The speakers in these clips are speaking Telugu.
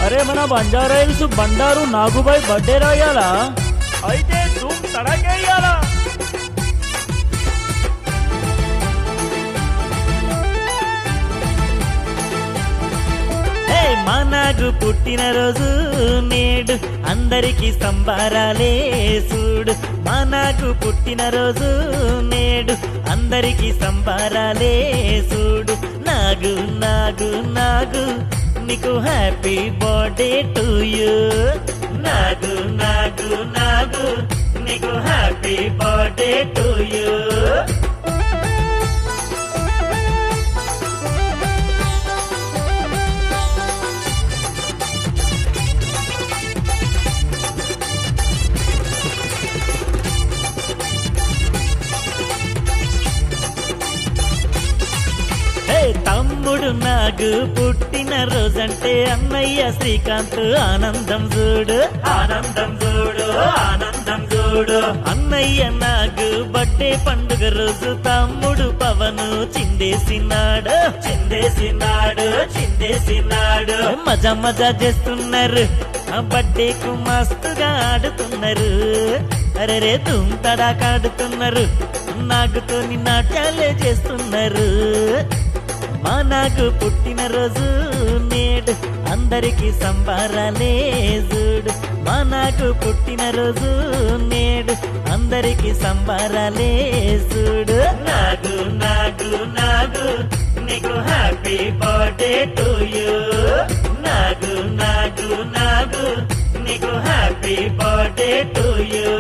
అరే మన బంజారా హిల్స్ బండారు నాగుబాయ్ బర్త్డే రాయాలా? అయితే ధూమ్ తడకేయాలా? మా నాగు పుట్టినరోజు నేడు అందరికి సంబారాలే చూడు. మా నాగు పుట్టినరోజు నేడు అందరికి సంబారాలే చూడు. నాగు నాగు నాగు నీకు హ్యాపీ బర్త్డే టు యూ. నాగు నాగు నాగు నీకు హ్యాపీ బర్త్డే టు యూ. తమ్ముడు నాగు పుట్టిన రోజంటే అన్నయ్య శ్రీకాంత్ ఆనందం చూడు. ఆనందం చూడు, ఆనందం చూడు. అన్నయ్య నాగు బర్త్డే పండుగ రోజు తమ్ముడు పవను చిందేసినాడు. చిందేసినాడు, చిందేసినాడు. మజా మజా చేస్తున్నారు, ఆ బర్త్డేకు మస్తుగా ఆడుతున్నారు. అరే ధూమ్ తడాకాడుతున్నారు, నాగుతోని నాట్యాలే చేస్తున్నారు. మా నాగు పుట్టినరోజు నేడు అందరికి సంబారాలే చూడు. మా నాగు పుట్టినరోజు నేడు అందరికి సంబారాలే చూడు. నాగు నాగు నాగు నీకు హ్యాపీ బర్త్డే టు యూ. నాగు నాగు నాగు నీకు హ్యాపీ బర్త్డే టు యూ.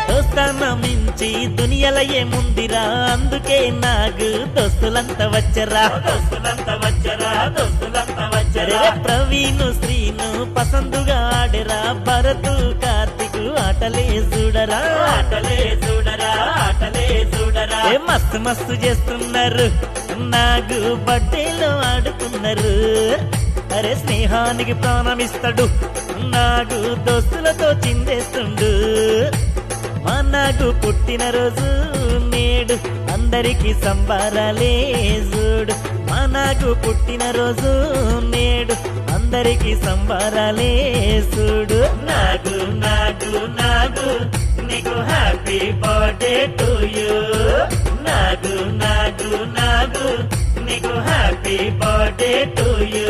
దోస్తాన మించి దునియల ఏముందిరా, అందుకే నాగు దోస్తులంతా వచ్చరా. దోస్తులంతా వచ్చరా, దోస్తులంతా వచ్చరా. ప్రవీణు శ్రీను పసందుగా ఆడరా, భరతు కార్తిక్ ఆటలే చూడరా. ఆటలే చూడరా, ఆటలే చూడరా. మస్తు మస్తు చేస్తున్నారు, నాగు బర్త్డేలో ఆడుతున్నారు. అరే స్నేహానికి ప్రాణమిస్తాడు, నాగు దోస్తులతో చిందేస్తుండు. మా నాగు పుట్టినరోజు నేడు అందరికి సంబారాలే చూడు. మా నాగు పుట్టినరోజు నేడు అందరికి సంబారాలే చూడు. నాగు నాగు నాగు నీకు హ్యాపీ బర్త్డే టు యూ. నాగు నాగు నాగు నీకు హ్యాపీ బర్త్డే టు యూ.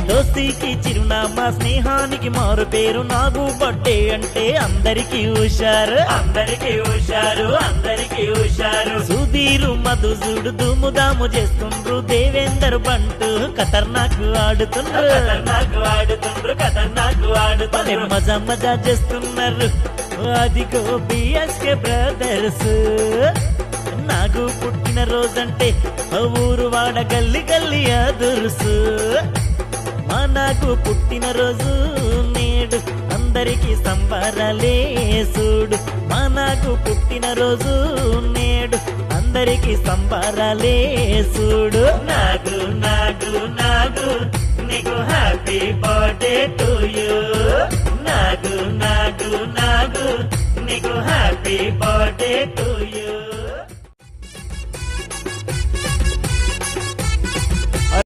దోస్తీకి చిరునామా, స్నేహానికి మారు పేరు నాగు బర్త్డే అంటే అందరికి హుషారు. అందరికి హుషారు, అందరికి హుషారు. సుధీరు మధుజుడు దుముదాము చేస్తుండ్రు. దేవేందర్ బంటు ఖతర్నాక్ ఆడుతుండ్రు. ఖతర్నాక్ ఆడుతుండ్రు, ఖతర్నాక్ ఆడుతుండ్రు. మజా మజా చేస్తున్నారు, అదిగో బిఎస్కే బ్రదర్స్. నాగు పుట్టిన రోజంటే ఊరు వాడ గల్లి గల్లి అదురుసు. మా నాగు పుట్టినరోజు నేడు అందరికి సంబారాలే చూడు. మా నాగు పుట్టినరోజు నేడు అందరికి సంబారాలే చూడు. నాగు నాగు నాగు నీకు హ్యాపీ బర్త్డే టు యూ. నాగు నాగు నాగు నీకు హ్యాపీ బర్త్డే టు యూ.